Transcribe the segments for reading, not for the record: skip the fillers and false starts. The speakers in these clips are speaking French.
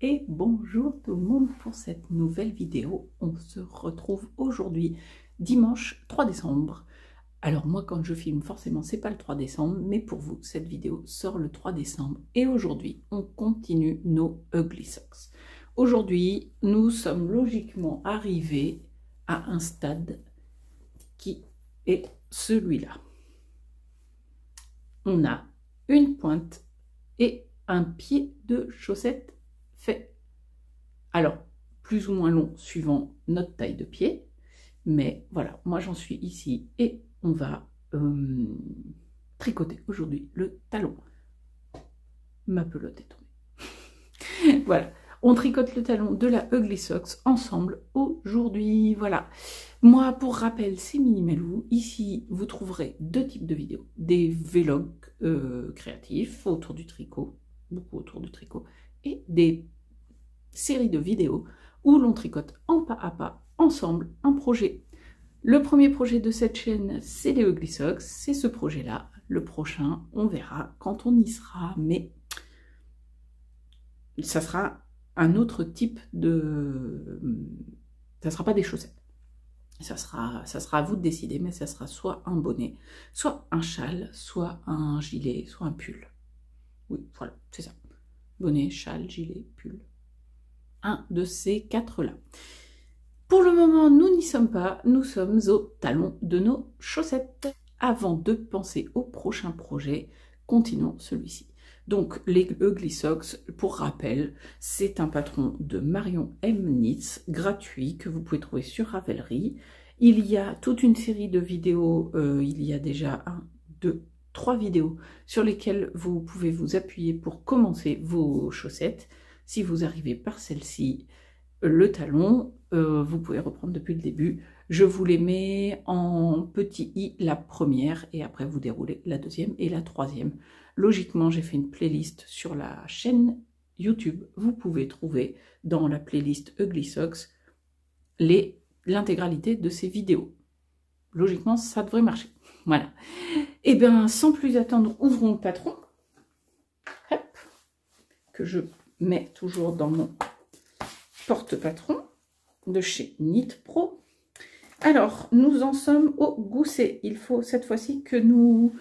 Et bonjour tout le monde pour cette nouvelle vidéo. On se retrouve aujourd'hui, dimanche 3 décembre. Alors moi quand je filme, forcément c'est pas le 3 décembre, mais pour vous, cette vidéo sort le 3 décembre. Et aujourd'hui, on continue nos Ugly Socks. Aujourd'hui, nous sommes logiquement arrivés à un stade qui est celui-là. On a une pointe et un pied de chaussette fait. Alors, plus ou moins long suivant notre taille de pied, mais voilà, moi j'en suis ici et on va tricoter aujourd'hui le talon. Ma pelote est tombée. Voilà, on tricote le talon de la Ugly Socks ensemble aujourd'hui, voilà. Moi, pour rappel, c'est Minimalou. Ici, vous trouverez deux types de vidéos. Des vlogs créatifs autour du tricot, beaucoup autour du tricot, et des séries de vidéos où l'on tricote en pas à pas, ensemble, un projet. Le premier projet de cette chaîne, c'est les Ugly Socks, c'est ce projet-là. Le prochain, on verra quand on y sera, mais ça sera un autre type de... Ça ne sera pas des chaussettes. Ça sera à vous de décider, mais ça sera soit un bonnet, soit un châle, soit un gilet, soit un pull. Oui, voilà, c'est ça. Bonnet, châle, gilet, pull. Un de ces quatre-là. Pour le moment, nous n'y sommes pas, nous sommes au talon de nos chaussettes. Avant de penser au prochain projet, continuons celui-ci. Donc, les Ugly Socks, pour rappel, c'est un patron de Marion M. Knits, gratuit, que vous pouvez trouver sur Ravelry. Il y a toute une série de vidéos, il y a déjà 1, 2, 3 vidéos sur lesquelles vous pouvez vous appuyer pour commencer vos chaussettes. Si vous arrivez par celle-ci, le talon, vous pouvez reprendre depuis le début. Je vous les mets en petit i la première et après vous déroulez la deuxième et la troisième. Logiquement, j'ai fait une playlist sur la chaîne YouTube. Vous pouvez trouver dans la playlist Ugly Socks l'intégralité de ces vidéos. Logiquement, ça devrait marcher. Voilà. Et bien, sans plus attendre, ouvrons le patron. Hop, que je mets toujours dans mon porte-patron de chez Knit Pro. Alors, nous en sommes au gousset. Il faut cette fois-ci que nous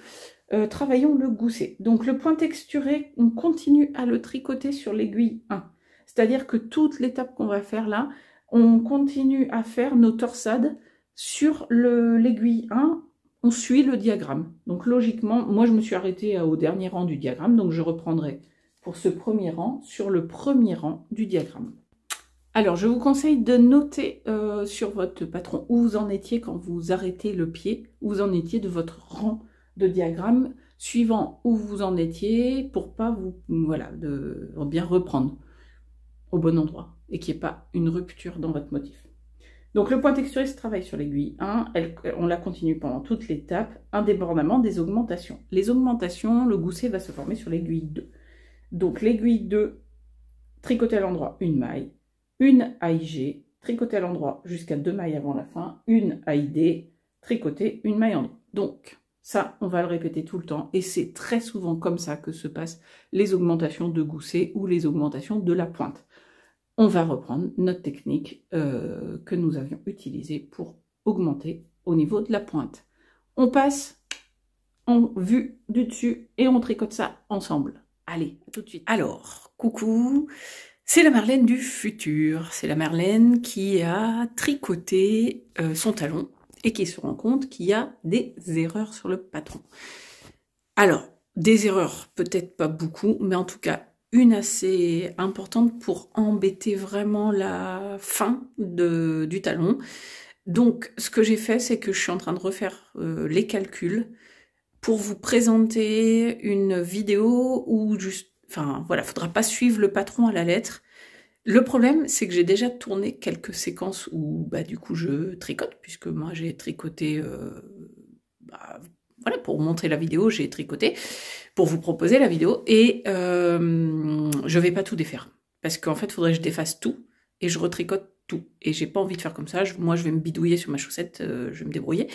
travaillons le gousset. Donc, le point texturé, on continue à le tricoter sur l'aiguille 1. C'est-à-dire que toute l'étape qu'on va faire là, on continue à faire nos torsades sur l'aiguille 1. On suit le diagramme. Donc, logiquement, moi, je me suis arrêtée au dernier rang du diagramme. Donc, je reprendrai pour ce premier rang sur le premier rang du diagramme. Alors, je vous conseille de noter sur votre patron où vous en étiez quand vous arrêtez le pied, où vous en étiez de votre rang de diagramme, suivant où vous en étiez, pour pas vous, voilà, de bien reprendre au bon endroit et qu'il n'y ait pas une rupture dans votre motif. Donc, le point texturé se travaille sur l'aiguille 1, on la continue pendant toute l'étape, indépendamment des augmentations. Les augmentations, le gousset va se former sur l'aiguille 2. Donc, l'aiguille 2, tricoter à l'endroit une maille, une AIG, tricoter à l'endroit jusqu'à 2 mailles avant la fin, une AID, tricoter une maille en droit. Donc, ça, on va le répéter tout le temps, et c'est très souvent comme ça que se passent les augmentations de gousset ou les augmentations de la pointe. On va reprendre notre technique que nous avions utilisée pour augmenter au niveau de la pointe. On passe en vue du dessus et on tricote ça ensemble. Allez, à tout de suite. Alors, coucou, c'est la Marlène du futur. C'est la Marlène qui a tricoté son talon et qui se rend compte qu'il y a des erreurs sur le patron. Alors, des erreurs, peut-être pas beaucoup, mais en tout cas, une assez importante pour embêter vraiment la fin du talon. Donc, ce que j'ai fait, c'est que je suis en train de refaire les calculs pour vous présenter une vidéo où juste, enfin voilà, faudra pas suivre le patron à la lettre. Le problème, c'est que j'ai déjà tourné quelques séquences où, bah, du coup, je tricote, puisque moi, j'ai tricoté, voilà, pour montrer la vidéo, j'ai tricoté, pour vous proposer la vidéo, et je vais pas tout défaire, parce qu'en fait, il faudrait que je défasse tout, et je retricote tout, et j'ai pas envie de faire comme ça. Moi, je vais me bidouiller sur ma chaussette, je vais me débrouiller,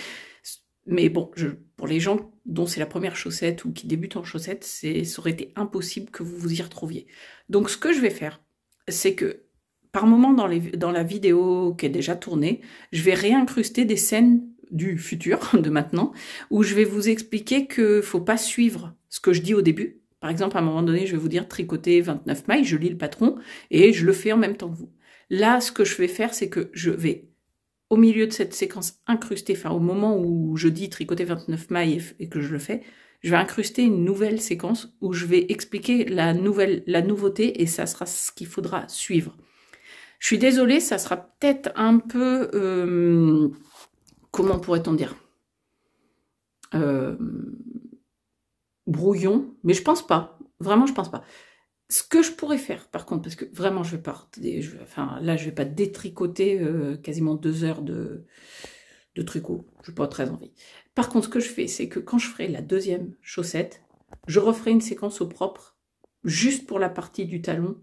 mais bon, pour les gens dont c'est la première chaussette, ou qui débutent en chaussette, ça aurait été impossible que vous vous y retrouviez. Donc, ce que je vais faire, c'est que par moment dans la vidéo qui est déjà tournée, je vais réincruster des scènes du futur, de maintenant, où je vais vous expliquer que faut pas suivre ce que je dis au début. Par exemple, à un moment donné, je vais vous dire tricoter 29 mailles, je lis le patron et je le fais en même temps que vous. Là, ce que je vais faire, c'est que je vais, au milieu de cette séquence incrustée, enfin au moment où je dis tricoter 29 mailles et que je le fais, je vais incruster une nouvelle séquence où je vais expliquer la nouveauté, et ça sera ce qu'il faudra suivre. Je suis désolée, ça sera peut-être un peu, comment pourrait-on dire, brouillon, mais je pense pas. Vraiment, je pense pas. Ce que je pourrais faire, par contre, parce que vraiment, je vais pas, là, je vais pas détricoter quasiment 2 heures de tricot. Je n'ai pas très envie. Par contre, ce que je fais, c'est que quand je ferai la deuxième chaussette, je referai une séquence au propre, juste pour la partie du talon,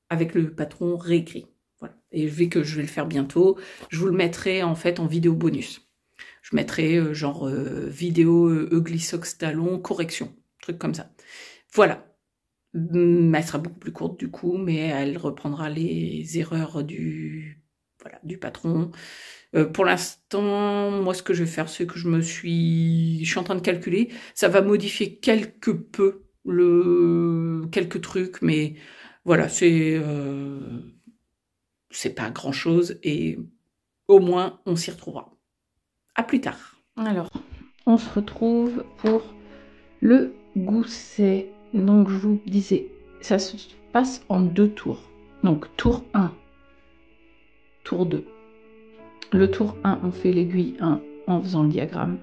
avec le patron réécrit. Voilà. Et vu que je vais le faire bientôt, je vous le mettrai en fait en vidéo bonus. Je mettrai vidéo Ugly Socks talon, correction, truc comme ça. Voilà. Elle sera beaucoup plus courte du coup, mais elle reprendra les erreurs du patron. Pour l'instant, moi ce que je vais faire, c'est que je suis en train de calculer. Ça va modifier quelque peu quelques trucs, mais voilà, c'est pas grand chose et au moins on s'y retrouvera. À plus tard. Alors, on se retrouve pour le gousset. Donc je vous disais, ça se passe en 2 tours. Donc tour 1, tour 2. Le tour 1, on fait l'aiguille 1 en faisant le diagramme.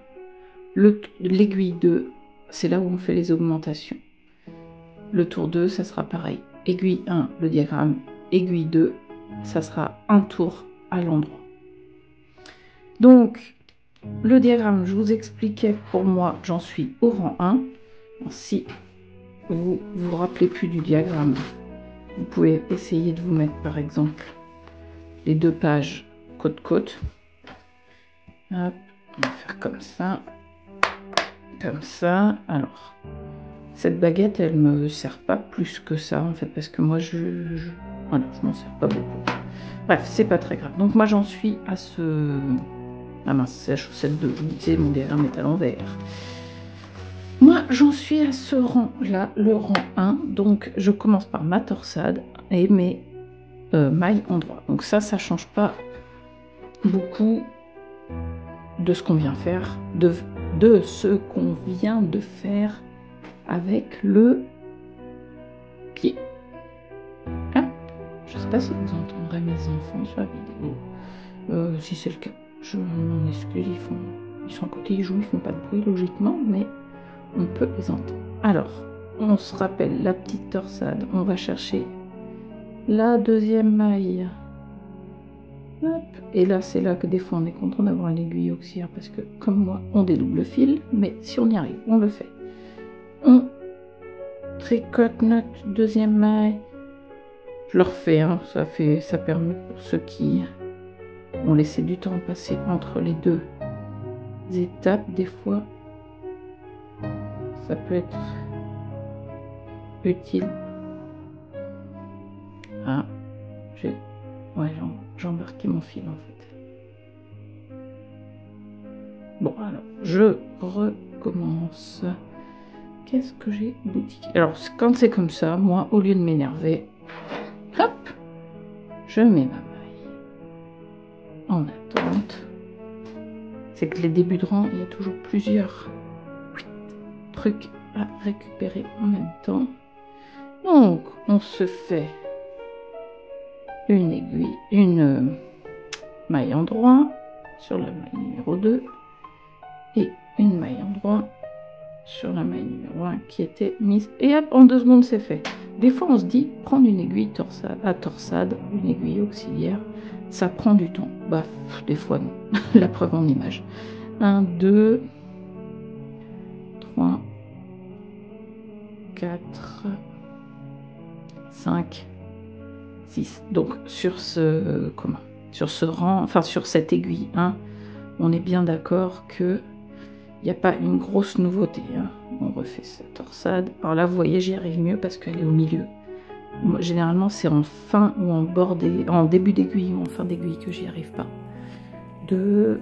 L'aiguille 2, c'est là où on fait les augmentations. Le tour 2, ça sera pareil. Aiguille 1, le diagramme. Aiguille 2, ça sera un tour à l'endroit. Donc, le diagramme, je vous expliquais, pour moi, j'en suis au rang 1. Alors, si vous vous rappelez plus du diagramme, vous pouvez essayer de vous mettre, par exemple, les 2 pages côte-côte. Hop, on va faire comme ça. Comme ça. Alors, cette baguette, elle me sert pas plus que ça, en fait, parce que moi, voilà, je m'en sers pas beaucoup. Bref, c'est pas très grave. Donc, moi, j'en suis à ce... Ah mince, c'est la chaussette 2, je vous disais, mon diagramme est à l'envers. Moi, j'en suis à ce rang-là, le rang 1. Donc, je commence par ma torsade et mes mailles en droit. Donc ça change pas beaucoup de ce qu'on vient faire, de ce qu'on vient de faire avec le pied. Hein? Je sais pas si vous entendrez mes enfants sur la vidéo. Si c'est le cas, je m'en excuse, ils sont à côté, ils jouent, ils font pas de bruit logiquement, mais on peut les entendre. Alors, on se rappelle la petite torsade, on va chercher la deuxième maille. Hop. Et là, c'est là que des fois on est content d'avoir l'aiguille auxiliaire parce que, comme moi, on dédouble le fil, mais si on y arrive, on le fait. On tricote notre deuxième maille. Je le refais, hein, ça permet pour ceux qui ont laissé du temps passer entre les 2 étapes, des fois, ça peut être utile. Ah, j'ai embarqué mon fil en fait. Bon, alors, je recommence. Qu'est-ce que j'ai boutique? Alors, quand c'est comme ça, moi, au lieu de m'énerver, hop, je mets ma maille en attente. C'est que les débuts de rang, il y a toujours plusieurs trucs à récupérer en même temps. Donc, on se fait une aiguille, une maille en droit sur la maille numéro 2 et une maille en droit sur la maille numéro 1 qui était mise. Et hop, en 2 secondes, c'est fait. Des fois, on se dit, prendre une aiguille à torsade, une aiguille auxiliaire, ça prend du temps. Bah, des fois, non. La preuve en image. 1, 2, 3, 4, 5, 6. Donc, sur ce rang, enfin, sur cette aiguille 1, on est bien d'accord que il n'y a pas une grosse nouveauté. Hein. On refait cette torsade. Alors là, vous voyez, j'y arrive mieux parce qu'elle est au milieu. Moi, généralement, c'est en fin ou en bord en début d'aiguille ou en fin d'aiguille que j'y arrive pas. 2,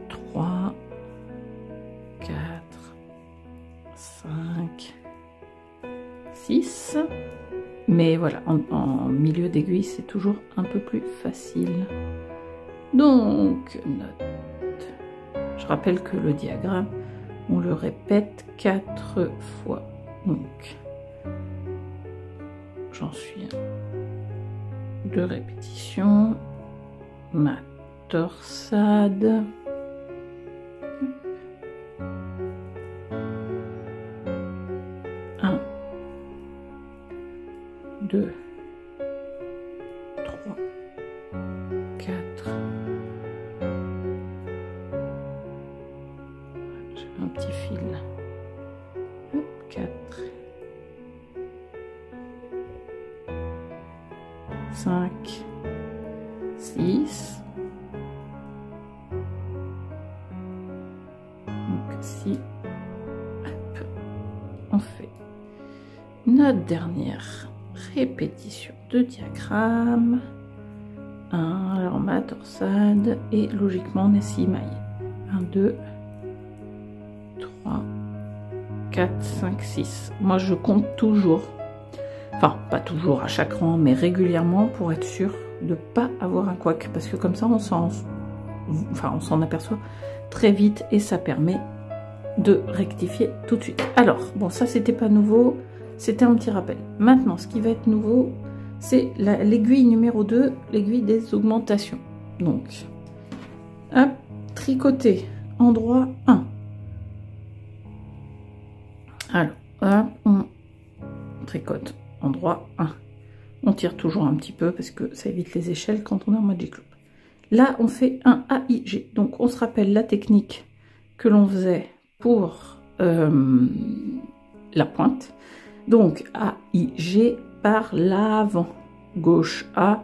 3, 4, 5, 6. Mais voilà, en milieu d'aiguille, c'est toujours un peu plus facile. Donc, note. Je rappelle que le diagramme, on le répète 4 fois. Donc, j'en suis à 2 répétitions. Ma torsade. 1, 2, 3, 4. J'ai un petit fil. 4, 5, 6. Donc si on fait notre dernière répétition de diagramme. 1, alors ma torsade, et logiquement on est 6 mailles. 1, 2, 3, 4, 5, 6. Moi je compte toujours, enfin pas toujours à chaque rang, mais régulièrement pour être sûr de pas avoir un couac, parce que comme ça on s'en aperçoit très vite et ça permet de rectifier tout de suite. Alors bon, ça c'était pas nouveau, c'était un petit rappel. Maintenant ce qui va être nouveau, c'est l'aiguille numéro 2, l'aiguille des augmentations. Donc hop, tricoter endroit 1. Alors hop, on tricote endroit 1. On tire toujours un petit peu parce que ça évite les échelles quand on est en mode J-clope. Là on fait un AIG, donc on se rappelle la technique que l'on faisait pour la pointe. Donc AIG par l'avant, gauche A,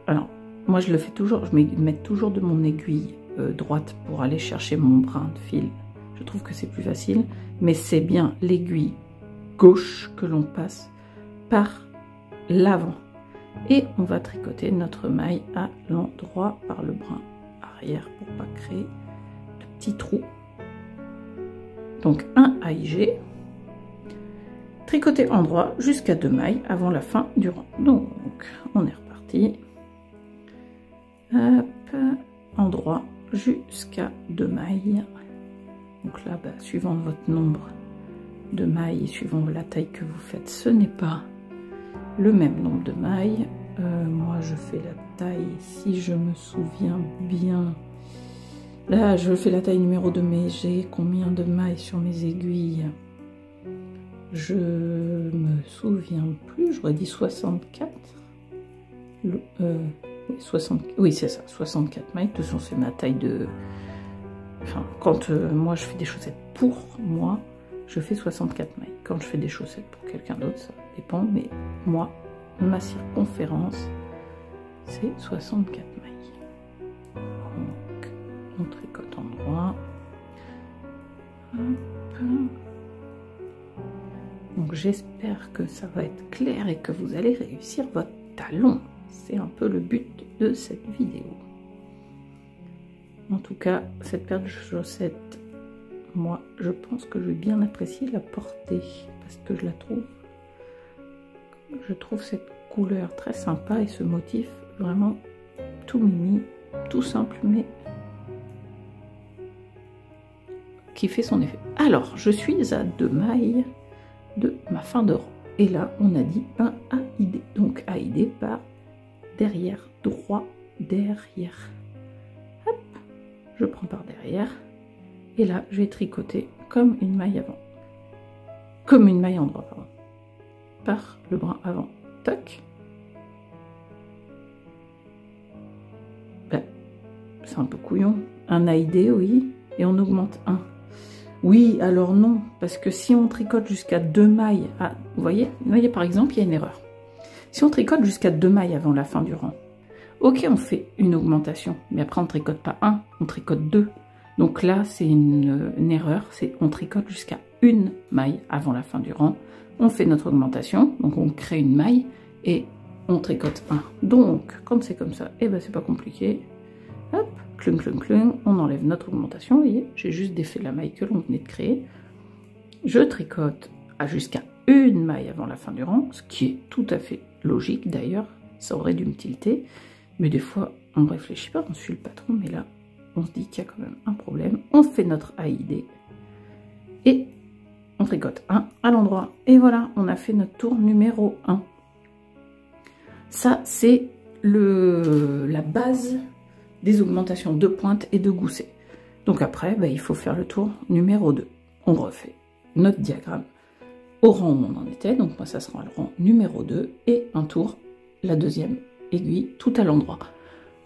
alors moi je le fais toujours, je mets toujours de mon aiguille droite pour aller chercher mon brin de fil. Je trouve que c'est plus facile, mais c'est bien l'aiguille gauche que l'on passe par l'avant. Et on va tricoter notre maille à l'endroit par le brin arrière pour pas créer de petits trous. Donc un AIG, tricoter endroit jusqu'à 2 mailles avant la fin du rang. Donc on est reparti. Hop, endroit jusqu'à 2 mailles. Donc là, suivant votre nombre de mailles, suivant la taille que vous faites, ce n'est pas le même nombre de mailles. Moi je fais la taille, si je me souviens bien, là je fais la taille numéro 2, mais j'ai combien de mailles sur mes aiguilles? Je me souviens plus, j'aurais dit 64. Oui, c'est ça, 64 mailles. De toute façon, c'est ma taille de... Enfin, quand moi je fais des chaussettes pour moi, je fais 64 mailles. Quand je fais des chaussettes pour quelqu'un d'autre, ça dépend, mais moi, ma circonférence, c'est 64 mailles. Donc, on tricote endroit. Donc, j'espère que ça va être clair et que vous allez réussir votre talon. C'est un peu le but de cette vidéo. En tout cas, cette paire de chaussettes, moi, je pense que je vais bien apprécier la portée parce que je trouve cette couleur très sympa et ce motif vraiment tout mimi, tout simple, mais qui fait son effet. Alors, je suis à 2 mailles de ma fin de rang. Et là, on a dit un AID. Donc, AID par derrière, droit, derrière. Hop, je prends par derrière. Et là, je vais tricoter comme une maille avant. Comme une maille endroit, pardon. Par le brin avant. Tac. Ben, c'est un peu couillon. Un AID, oui. Et on augmente 1. Oui, alors non. Parce que si on tricote jusqu'à 2 mailles... Ah, vous voyez, par exemple, il y a une erreur. Si on tricote jusqu'à 2 mailles avant la fin du rang, ok, on fait une augmentation. Mais après, on ne tricote pas 1, on tricote 2. Donc là, c'est une erreur. On tricote jusqu'à 1 maille avant la fin du rang on fait notre augmentation, donc on crée une maille et on tricote un. Donc, quand c'est comme ça, et ben c'est pas compliqué. Hop, clung, clung, clung, on enlève notre augmentation, vous voyez, j'ai juste défait la maille que l'on venait de créer. Je tricote jusqu'à une maille avant la fin du rang, ce qui est tout à fait logique d'ailleurs, ça aurait dû me tilter, mais des fois on ne réfléchit pas, on suit le patron, mais là on se dit qu'il y a quand même un problème. On fait notre AID et on tricote un à l'endroit, et voilà, on a fait notre tour numéro 1. Ça, c'est la base des augmentations de pointe et de gousset. Donc après, il faut faire le tour numéro 2. On refait notre diagramme au rang où on en était. Donc moi, ça sera le rang numéro 2 et un tour, la deuxième aiguille, tout à l'endroit.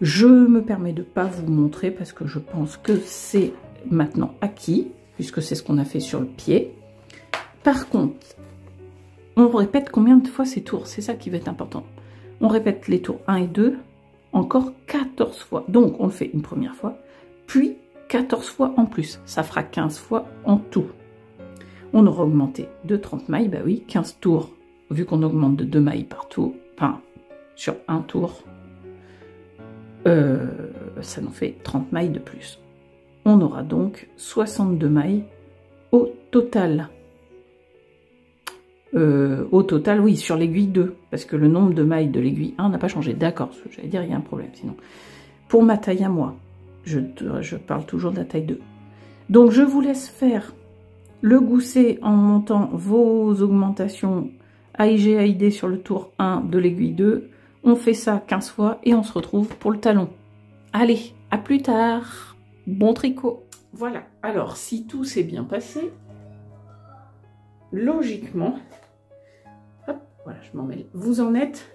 Je me permets de ne pas vous montrer parce que je pense que c'est maintenant acquis, puisque c'est ce qu'on a fait sur le pied. Par contre, on répète combien de fois ces tours, c'est ça qui va être important. On répète les tours 1 et 2 encore 14 fois. Donc, on le fait une première fois, puis 14 fois en plus. Ça fera 15 fois en tout. On aura augmenté de 30 mailles, bah oui, 15 tours, vu qu'on augmente de 2 mailles partout, enfin, sur un tour, ça nous fait 30 mailles de plus. On aura donc 62 mailles au total. Au total, oui, sur l'aiguille 2, parce que le nombre de mailles de l'aiguille 1 n'a pas changé. D'accord, j'allais dire, il y a un problème, sinon. Pour ma taille à moi, je parle toujours de la taille 2. Donc, je vous laisse faire le gousset en montant vos augmentations AIG, AID sur le tour 1 de l'aiguille 2. On fait ça 15 fois et on se retrouve pour le talon. Allez, à plus tard. Bon tricot. Voilà, alors, si tout s'est bien passé, logiquement... Hop, voilà, je m'en mêle. Vous en êtes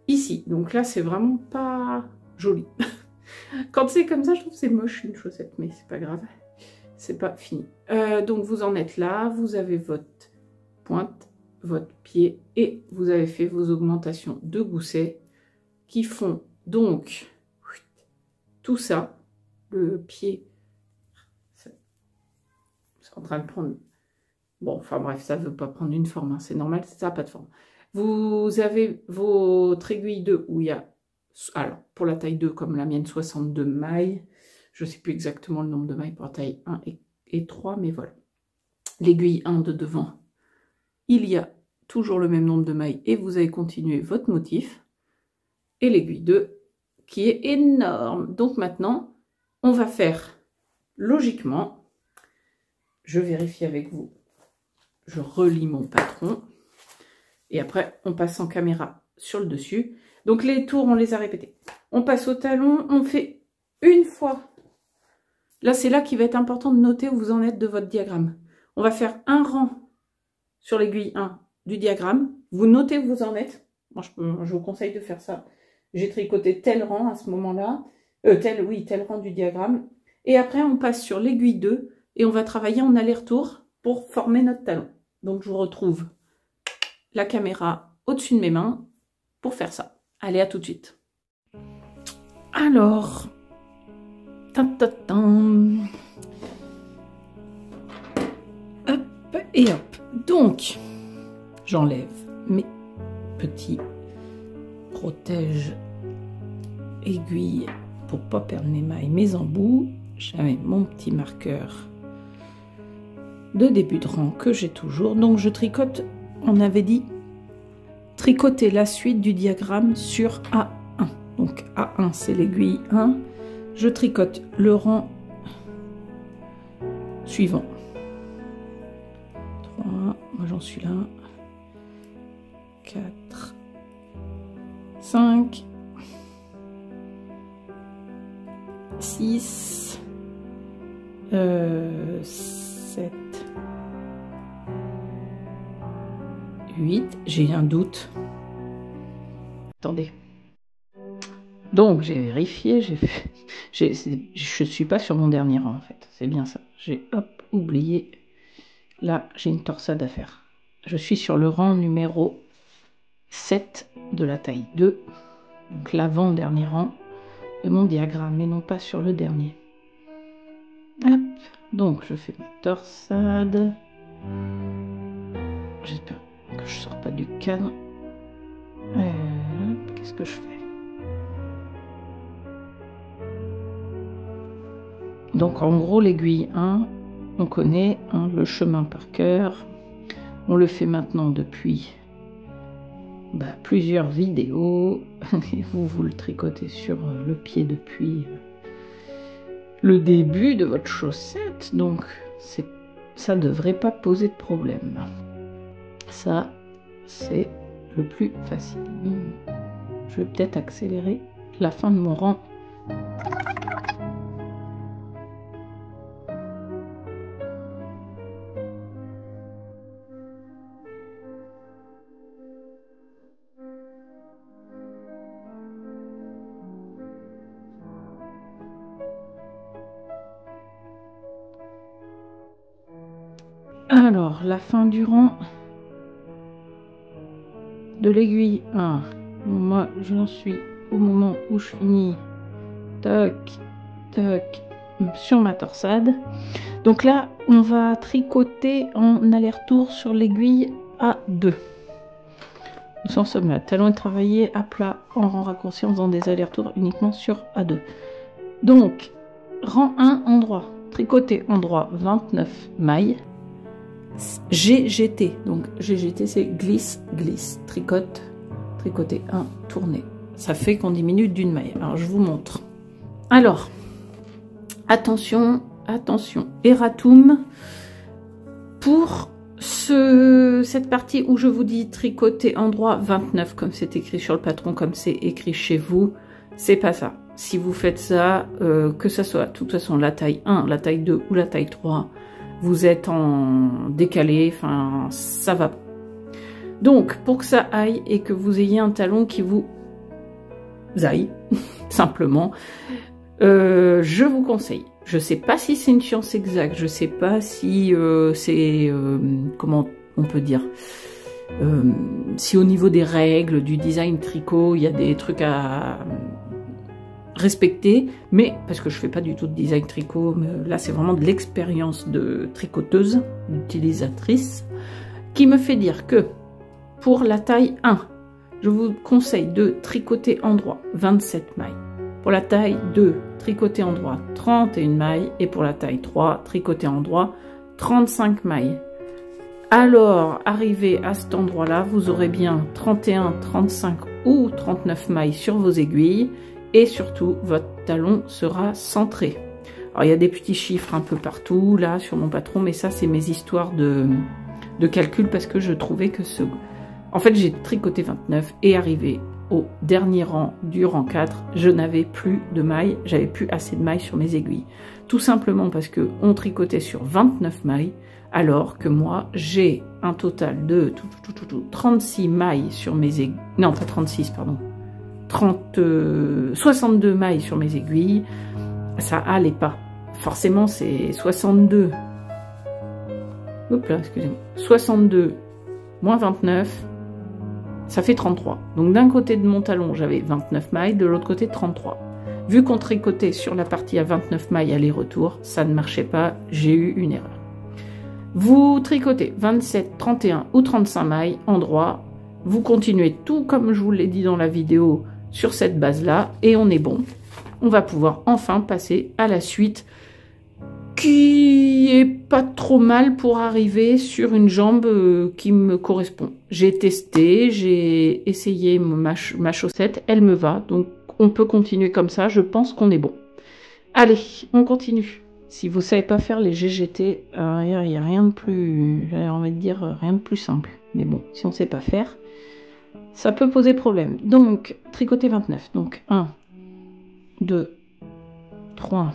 ici. Donc là, c'est vraiment pas joli. Quand c'est comme ça, je trouve que c'est moche une chaussette, mais c'est pas grave. C'est pas fini. Donc vous en êtes là. Vous avez votre pointe, votre pied et vous avez fait vos augmentations de gousset qui font donc tout ça. Le pied, c'est en train de prendre... Bon, enfin bref, ça ne veut pas prendre une forme, hein, c'est normal, ça n'a pas de forme. Vous avez votre aiguille 2 où il y a, alors pour la taille 2 comme la mienne, 62 mailles. Je ne sais plus exactement le nombre de mailles pour la taille 1 et 3, mais voilà. L'aiguille 1 de devant, il y a toujours le même nombre de mailles et vous avez continué votre motif. Et l'aiguille 2 qui est énorme. Donc maintenant, on va faire logiquement, je vérifie avec vous. Je relis mon patron. Et après, on passe en caméra sur le dessus. Donc, les tours, on les a répétés. On passe au talon. On fait une fois. Là, c'est là qu'il va être important de noter où vous en êtes de votre diagramme. On va faire un rang sur l'aiguille 1 du diagramme. Vous notez où vous en êtes. Moi, je vous conseille de faire ça. J'ai tricoté tel rang à ce moment-là. Tel rang du diagramme. Et après, on passe sur l'aiguille 2. Et on va travailler en aller-retour pour former notre talon. Donc, je vous retrouve la caméra au-dessus de mes mains pour faire ça. Allez, à tout de suite. Alors, hop et hop. Donc, j'enlève mes petits protège aiguilles pour pas perdre mes mailles, mes embouts. J'avais mon petit marqueur de début de rang que j'ai toujours. Donc je tricote, on avait dit tricoter la suite du diagramme sur A1. Donc A1 c'est l'aiguille 1. Je tricote le rang suivant. 3, moi j'en suis là. 4, 5, 6, 7, 8, j'ai un doute. Attendez. Donc j'ai vérifié, je suis pas sur mon dernier rang en fait, c'est bien ça. J'ai oublié. Là, j'ai une torsade à faire. Je suis sur le rang numéro 7 de la taille 2. Donc l'avant-dernier rang de mon diagramme, et non pas sur le dernier. Hop. Donc je fais ma torsade. Je que je sors pas du cadre. Qu'est-ce que je fais? Donc en gros l'aiguille 1, on connaît hein, le chemin par cœur. On le fait maintenant depuis plusieurs vidéos. Et vous le tricotez sur le pied depuis le début de votre chaussette. Donc ça ne devrait pas poser de problème. Ça, c'est le plus facile. Je vais peut-être accélérer la fin de mon rang. Alors, la fin du rang de l'aiguille 1. Moi, j'en suis au moment où je finis. Toc, toc, sur ma torsade. Donc là, on va tricoter en aller-retour sur l'aiguille A2. Nous en sommes là. Talon est travaillé à plat en rang raccourci en faisant des allers-retours uniquement sur A2. Donc, rang 1 endroit. Tricoter endroit 29 mailles. GGT. Donc GGT c'est glisse, glisse, tricote, tricoter 1, tourner. Ça fait qu'on diminue d'une maille. Alors je vous montre. Alors, attention, attention. Erratum. Pour cette partie où je vous dis tricoter endroit 29, comme c'est écrit sur le patron, comme c'est écrit chez vous, c'est pas ça. Si vous faites ça, que ça soit de toute façon la taille 1, la taille 2 ou la taille 3, vous êtes en décalé, enfin ça va. Donc pour que ça aille et que vous ayez un talon qui vous aille, simplement, je vous conseille. Je sais pas si c'est une science exacte, je sais pas si c'est, comment on peut dire, si au niveau des règles, du design tricot, il y a des trucs à respecter, mais parce que je fais pas du tout de design tricot, mais là c'est vraiment de l'expérience de tricoteuse, d'utilisatrice, qui me fait dire que pour la taille 1, je vous conseille de tricoter endroit 27 mailles. Pour la taille 2, tricoter endroit 31 mailles. Et pour la taille 3, tricoter endroit 35 mailles. Alors, arrivé à cet endroit-là, vous aurez bien 31, 35 ou 39 mailles sur vos aiguilles. Et surtout, votre talon sera centré. Alors, il y a des petits chiffres un peu partout, là, sur mon patron. Mais ça, c'est mes histoires de calcul parce que je trouvais que ce... En fait, j'ai tricoté 29 et arrivé au dernier rang du rang 4, je n'avais plus de mailles, j'avais plus assez de mailles sur mes aiguilles. Tout simplement parce que on tricotait sur 29 mailles, alors que moi, j'ai un total de 36 mailles sur mes aiguilles. Non, pas 36, pardon. 62 mailles sur mes aiguilles. Ça allait pas. Forcément, c'est 62. Hop là, excusez-moi. 62 moins 29. Ça fait 33. Donc d'un côté de mon talon, j'avais 29 mailles, de l'autre côté 33. Vu qu'on tricotait sur la partie à 29 mailles aller-retour, ça ne marchait pas, j'ai eu une erreur. Vous tricotez 27, 31 ou 35 mailles endroit, vous continuez tout comme je vous l'ai dit dans la vidéo sur cette base-là, et on est bon. On va pouvoir enfin passer à la suite, qui est pas trop mal pour arriver sur une jambe qui me correspond. J'ai testé, j'ai essayé ma chaussette, elle me va, donc on peut continuer comme ça, je pense qu'on est bon. Allez, on continue. Si vous savez pas faire les GGT, il n'y a rien de plus, j'avais envie de dire, rien de plus simple. Mais bon, si on sait pas faire, ça peut poser problème. Donc, tricoter 29. Donc, 1, 2, 3...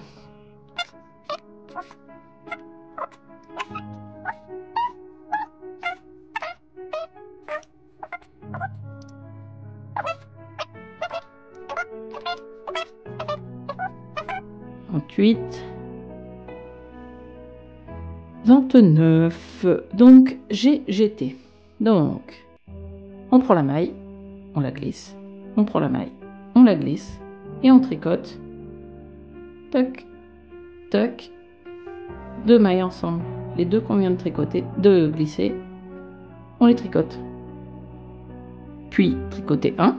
Ensuite, 29. Donc, j'ai jeté. Donc, on prend la maille, on la glisse, on prend la maille, on la glisse, et on tricote. Toc, toc, deux mailles ensemble. Les deux qu'on vient de tricoter, de glisser, on les tricote. puis tricoter 1,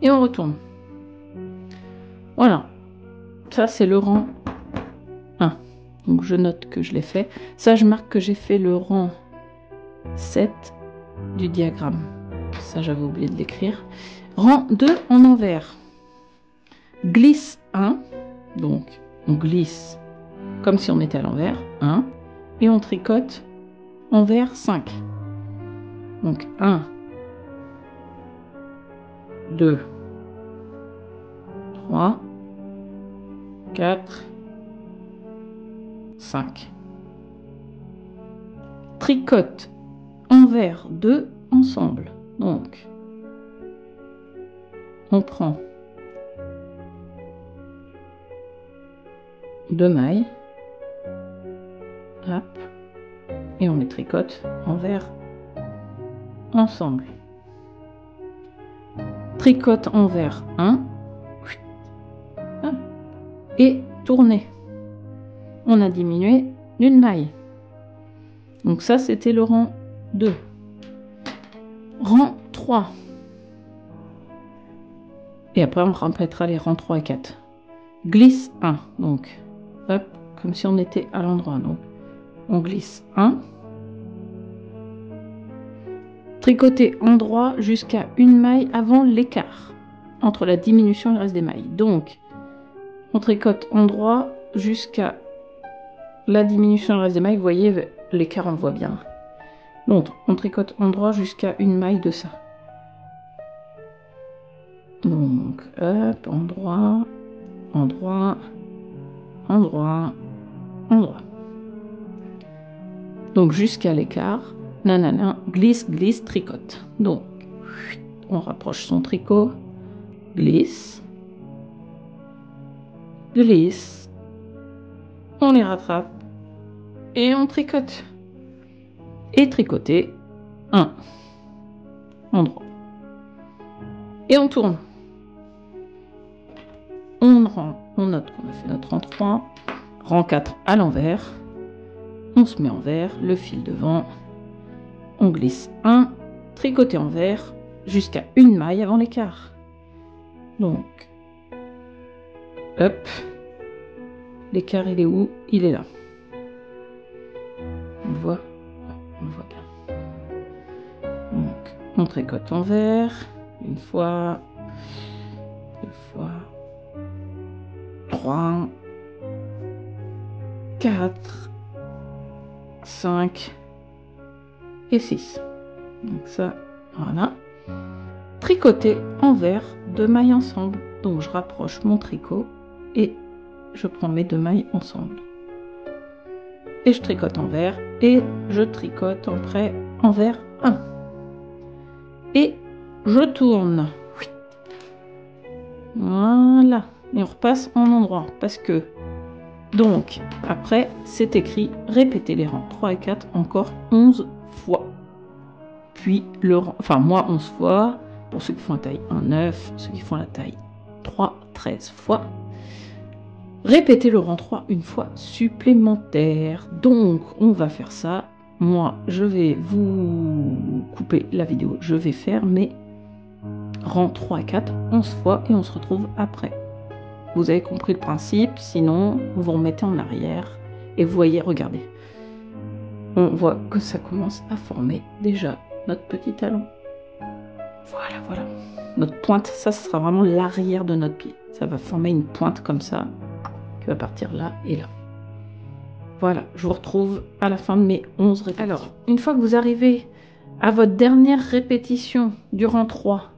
et on retourne. Voilà, ça c'est le rang 1. Donc je note que je l'ai fait. Ça, je marque que j'ai fait le rang 7 du diagramme. Ça, j'avais oublié de l'écrire. Rang 2 en envers. Glisse 1. Donc, on glisse comme si on était à l'envers. 1. Et on tricote envers 5. Donc, 1, 2, 3, 4, 5. Tricote envers 2 ensemble. Donc, on prend 2 mailles, hop, et on les tricote envers ensemble. Tricote envers 1, et tourner. On a diminué d'une maille. Donc ça, c'était le rang 2. Rang 3. Et après, on répétera les rangs 3 et 4. Glisse 1. Donc, hop, comme si on était à l'endroit. Donc, on glisse 1. Tricoter endroit jusqu'à une maille avant l'écart entre la diminution et le reste des mailles. Donc, on tricote endroit jusqu'à la diminution et le reste des mailles. Vous voyez, l'écart, on le voit bien. Donc, on tricote endroit jusqu'à une maille de ça. Donc, hop, endroit, endroit, endroit, endroit. Donc, jusqu'à l'écart, nanana, glisse, glisse, tricote. Donc, on rapproche son tricot, glisse, glisse, on les rattrape et on tricote. Et tricoter 1 endroit. Et on tourne. On note qu'on a fait notre rang 3, rang 4 à l'envers. On se met envers, le fil devant. On glisse 1, tricoter envers jusqu'à une maille avant l'écart. Donc, hop, l'écart il est où? Il est là. On le voit? On le voit bien. Donc, on tricote envers, une fois, 2 fois, 3, 4, 5 et 6. Donc ça, voilà. Tricoter envers 2 mailles ensemble. Donc je rapproche mon tricot et je prends mes 2 mailles ensemble. Et je tricote envers et je tricote après envers 1. Et je tourne. Voilà. Et on repasse en endroit parce que donc après c'est écrit répéter les rangs 3 et 4 encore 11 fois. Puis le rang, enfin moi 11 fois, pour ceux qui font la taille 1, 9, ceux qui font la taille 3, 13 fois. Répétez le rang 3 une fois supplémentaire. Donc on va faire ça. Moi je vais vous couper la vidéo, je vais faire mes rangs 3 et 4 11 fois et on se retrouve après. Vous avez compris le principe, sinon vous vous remettez en arrière et vous voyez, regardez. On voit que ça commence à former déjà notre petit talon. Voilà, voilà. Notre pointe, ça sera vraiment l'arrière de notre pied. Ça va former une pointe comme ça, qui va partir là et là. Voilà, je vous retrouve à la fin de mes 11 répétitions. Alors, une fois que vous arrivez à votre dernière répétition du rang 3,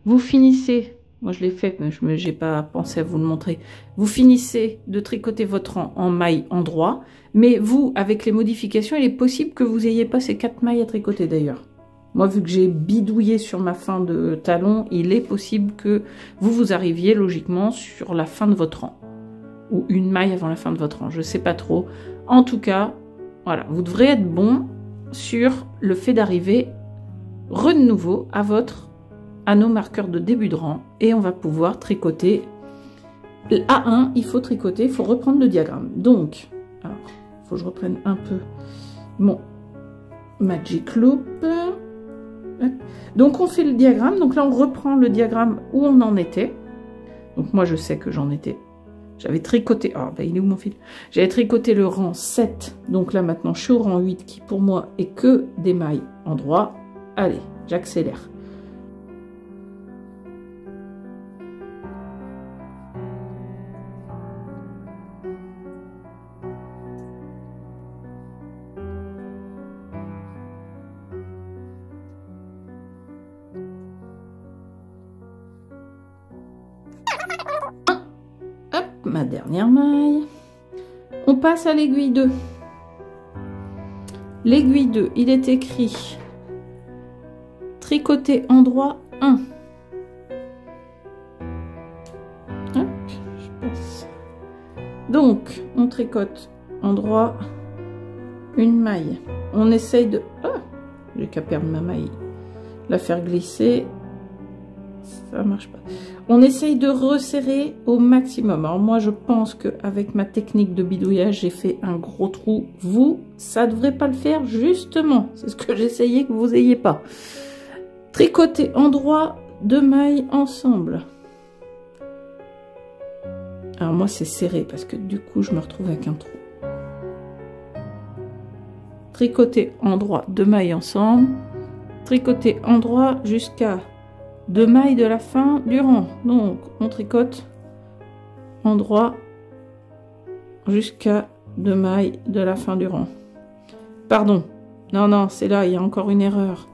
vous finissez, moi je l'ai fait, mais je n'ai pas pensé à vous le montrer, vous finissez de tricoter votre rang en maille endroit, mais vous, avec les modifications, il est possible que vous n'ayez pas ces 4 mailles à tricoter d'ailleurs. Moi, vu que j'ai bidouillé sur ma fin de talon, il est possible que vous arriviez logiquement sur la fin de votre rang. Ou une maille avant la fin de votre rang, je ne sais pas trop. En tout cas, voilà, vous devrez être bon sur le fait d'arriver de nouveau à nos marqueurs de début de rang. Et on va pouvoir tricoter. À 1, il faut tricoter, il faut reprendre le diagramme. Donc, il faut que je reprenne un peu mon Magic Loop. Donc on fait le diagramme, donc là on reprend le diagramme où on en était. Donc moi je sais que j'en étais, j'avais tricoté, oh ben il est où mon fil? J'avais tricoté le rang 7, donc là maintenant je suis au rang 8 qui pour moi est que des mailles en droit. Allez, j'accélère. Ma dernière maille, on passe à l'aiguille 2. L'aiguille 2, il est écrit tricoter endroit 1. Hop, je passe. Donc, on tricote endroit une maille. On essaye de... Ah, j'ai qu'à perdre ma maille. La faire glisser. Ça marche pas. On essaye de resserrer au maximum. Alors moi, je pense qu'avec ma technique de bidouillage, j'ai fait un gros trou. Vous, ça devrait pas le faire, justement. C'est ce que j'essayais que vous ayez pas. Tricoter endroit 2 mailles ensemble. Alors moi, c'est serré parce que du coup, je me retrouve avec un trou. Tricoter endroit 2 mailles ensemble. Tricoter endroit jusqu'à 2 mailles de la fin du rang. Donc on tricote endroit jusqu'à 2 mailles de la fin du rang. Pardon, non, c'est là, il y a encore une erreur.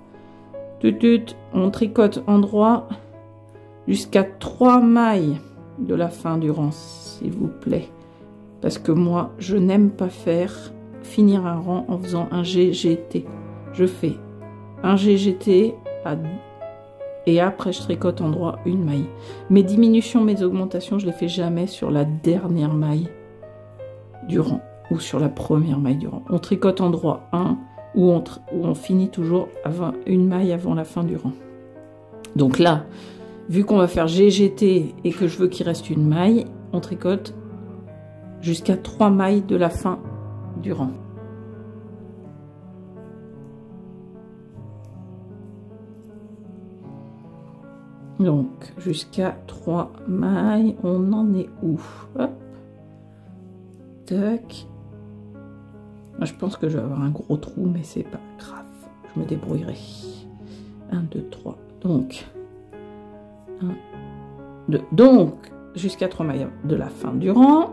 On tricote endroit jusqu'à 3 mailles de la fin du rang, s'il vous plaît. Parce que moi, je n'aime pas finir un rang en faisant un GGT. Je fais un GGT et après je tricote endroit une maille. Mes diminutions, mes augmentations, je les fais jamais sur la dernière maille du rang ou sur la première maille du rang. On tricote endroit 1 où on finit toujours une maille avant la fin du rang. Donc là, vu qu'on va faire GGT et que je veux qu'il reste une maille, on tricote jusqu'à 3 mailles de la fin du rang. Donc, jusqu'à 3 mailles, on en est où? Hop. Tac. Moi, je pense que je vais avoir un gros trou, mais c'est pas grave. Je me débrouillerai. 1, 2, 3. Donc, 1, 2. Donc, jusqu'à 3 mailles de la fin du rang.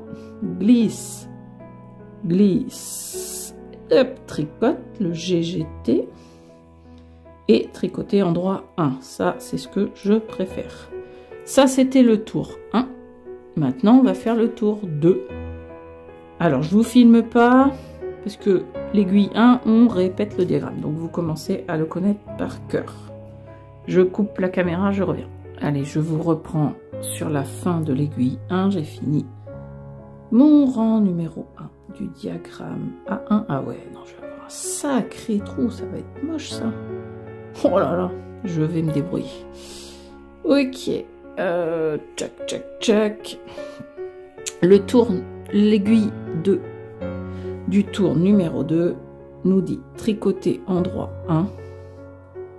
Glisse. Glisse. Hop, tricote le GGT. Et tricoter endroit 1. Ça, c'est ce que je préfère. Ça, c'était le tour 1. Maintenant, on va faire le tour 2. Alors, je ne vous filme pas, parce que l'aiguille 1, on répète le diagramme. Donc, vous commencez à le connaître par cœur. Je coupe la caméra, je reviens. Allez, je vous reprends sur la fin de l'aiguille 1. J'ai fini mon rang numéro 1 du diagramme A1. Ah ouais, non, je vais avoir un sacré trou. Ça va être moche, ça. Oh là là, je vais me débrouiller. Ok, tchac. Le tour, l'aiguille 2 du tour numéro 2 nous dit tricoter endroit 1.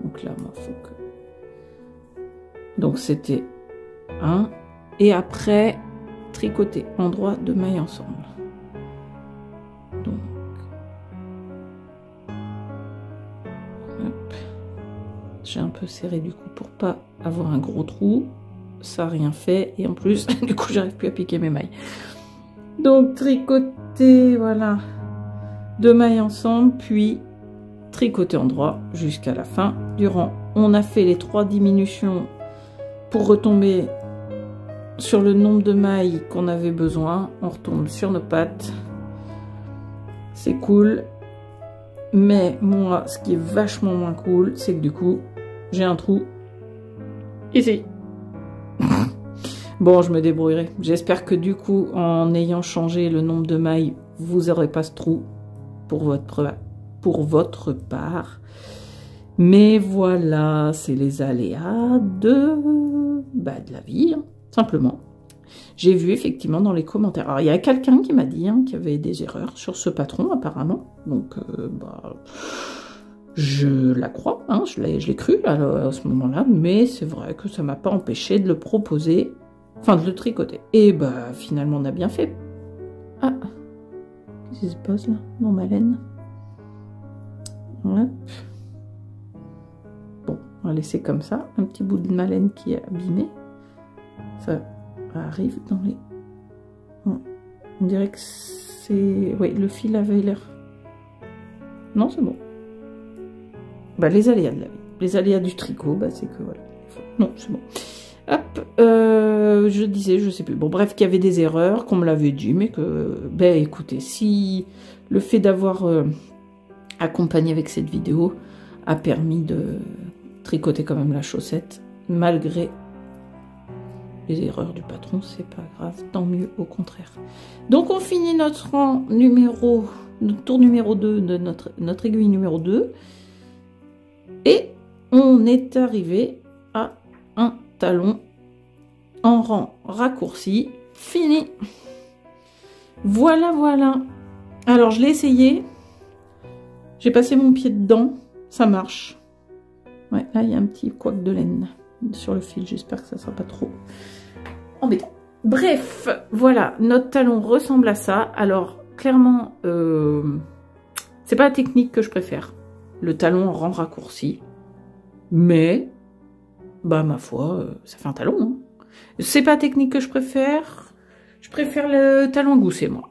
Donc là, moi, faut que... Donc c'était 1. Et après, tricoter endroit 2 mailles ensemble. Donc... J'ai un peu serré du coup pour pas avoir un gros trou. Ça n'a rien fait. Et en plus, du coup, j'arrive plus à piquer mes mailles. Donc, tricoter, voilà. 2 mailles ensemble, puis tricoter endroit jusqu'à la fin du rang. On a fait les 3 diminutions pour retomber sur le nombre de mailles qu'on avait besoin. On retombe sur nos pattes. C'est cool. Mais moi, ce qui est vachement moins cool, c'est que du coup, j'ai un trou ici. Bon, je me débrouillerai. J'espère que du coup, en ayant changé le nombre de mailles, vous n'aurez pas ce trou pour votre part. Mais voilà, c'est les aléas de la vie, hein, simplement. J'ai vu effectivement dans les commentaires. Alors, il y a quelqu'un qui m'a dit qu'il y avait des erreurs sur ce patron, apparemment. Donc, Je la crois, hein, je l'ai cru à ce moment-là, mais c'est vrai que ça m'a pas empêché de le proposer, enfin de le tricoter. Et bah finalement on a bien fait. Ah, qu'est-ce qui se passe là dans ma laine? Hop. Bon, on va laisser comme ça, un petit bout de ma laine qui est abîmé. Ça arrive dans les... On dirait que c'est... Oui, le fil avait l'air... Non, c'est bon. Bah, les aléas de la vie. Les aléas du tricot, bah, c'est que voilà. Non, c'est bon. Hop, je disais, je sais plus. Bon, bref, qu'il y avait des erreurs, qu'on me l'avait dit, mais que... Ben, écoutez, si le fait d'avoir accompagné avec cette vidéo a permis de tricoter quand même la chaussette, malgré les erreurs du patron, c'est pas grave, tant mieux, au contraire. Donc, on finit notre rang numéro... Notre tour numéro 2 de notre aiguille numéro 2. Et on est arrivé à un talon en rang raccourci. Fini. Voilà, voilà. Alors, je l'ai essayé. J'ai passé mon pied dedans. Ça marche. Ouais, là, il y a un petit couac de laine sur le fil. J'espère que ça ne sera pas trop embêtant. Bref, voilà. Notre talon ressemble à ça. Alors, clairement, c'est pas la technique que je préfère. Le talon en rang raccourci. Mais, bah, ma foi, ça fait un talon. Hein. C'est pas la technique que je préfère. Je préfère le talon goussé, moi.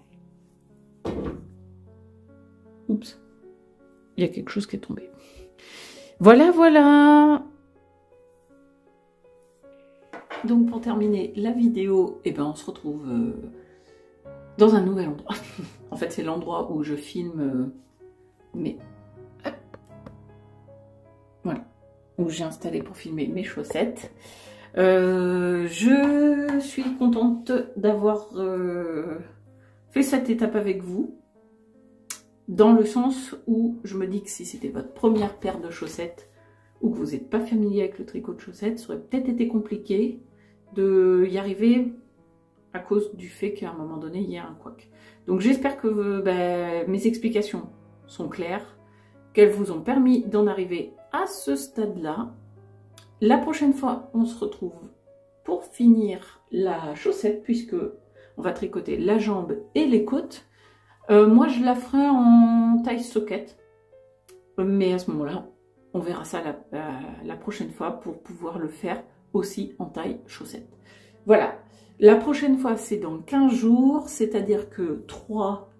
Oups. Il y a quelque chose qui est tombé. Voilà, voilà. Donc, pour terminer la vidéo, eh ben, on se retrouve dans un nouvel endroit. En fait, c'est l'endroit où je filme mes... Voilà. Où j'ai installé pour filmer mes chaussettes. Je suis contente d'avoir fait cette étape avec vous, dans le sens où je me dis que si c'était votre première paire de chaussettes ou que vous n'êtes pas familier avec le tricot de chaussettes, ça aurait peut-être été compliqué de y arriver à cause du fait qu'à un moment donné il y a un couac. Donc j'espère que mes explications sont claires, qu'elles vous ont permis d'en arriver à ce stade-là. La prochaine fois, on se retrouve pour finir la chaussette, puisque on va tricoter la jambe et les côtes. Moi, je la ferai en taille socket, mais à ce moment-là, on verra ça la prochaine fois pour pouvoir le faire aussi en taille chaussette. Voilà, la prochaine fois, c'est dans 15 jours, c'est-à-dire que 3,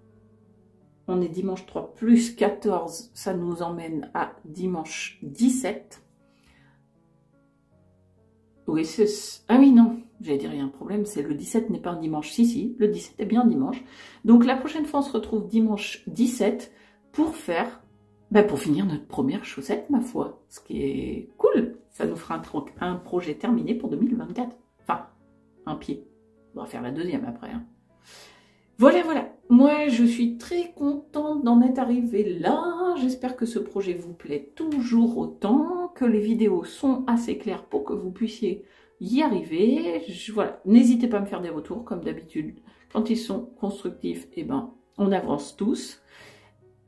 on est dimanche 3 plus 14, ça nous emmène à dimanche 17. Oui, ah oui, non, j'allais dire, il y a un problème, c'est le 17 n'est pas un dimanche. Si, le 17 est bien un dimanche. Donc la prochaine fois, on se retrouve dimanche 17 pour faire, pour finir notre première chaussette, ma foi. Ce qui est cool. Ça nous fera un projet terminé pour 2024. Enfin, un pied. On va faire la deuxième après. Hein. Voilà, voilà. Moi, je suis très contente d'en être arrivée là. J'espère que ce projet vous plaît toujours autant, que les vidéos sont assez claires pour que vous puissiez y arriver. Voilà, n'hésitez pas à me faire des retours, comme d'habitude. Quand ils sont constructifs, eh ben, on avance tous.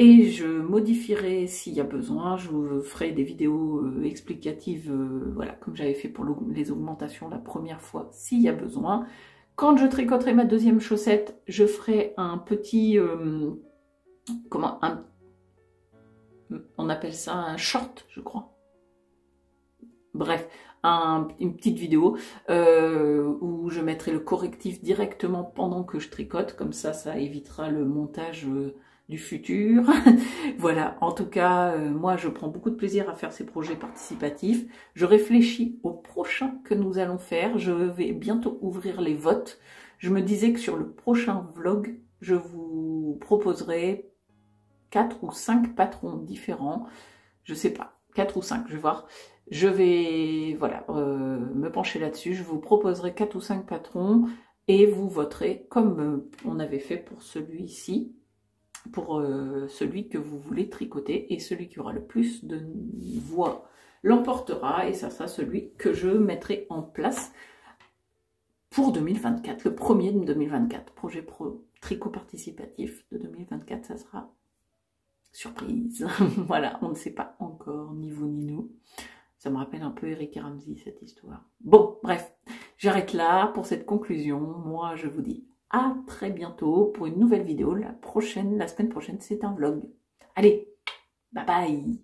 Et je modifierai s'il y a besoin. Je vous ferai des vidéos explicatives, voilà, comme j'avais fait pour les augmentations la première fois, s'il y a besoin. Quand je tricoterai ma deuxième chaussette, je ferai un petit, on appelle ça un short, je crois. Bref, une petite vidéo où je mettrai le correctif directement pendant que je tricote. Comme ça évitera le montage du futur. Voilà, en tout cas, moi je prends beaucoup de plaisir à faire ces projets participatifs. Je réfléchis au prochain que nous allons faire. Je vais bientôt ouvrir les votes. Je me disais que sur le prochain vlog, je vous proposerai 4 ou 5 patrons différents. Je sais pas, 4 ou 5, je vais voir. Je vais voilà, me pencher là-dessus. Je vous proposerai 4 ou 5 patrons et vous voterez comme on avait fait pour celui-ci, pour celui que vous voulez tricoter, et celui qui aura le plus de voix l'emportera, et ça sera celui que je mettrai en place pour 2024, le premier de 2024, projet tricot participatif de 2024, ça sera surprise. Voilà, on ne sait pas encore, ni vous ni nous. Ça me rappelle un peu Eric et Ramsey, cette histoire. Bon, bref, j'arrête là pour cette conclusion. Moi, je vous dis à très bientôt pour une nouvelle vidéo. La semaine prochaine, c'est un vlog. Allez, bye bye!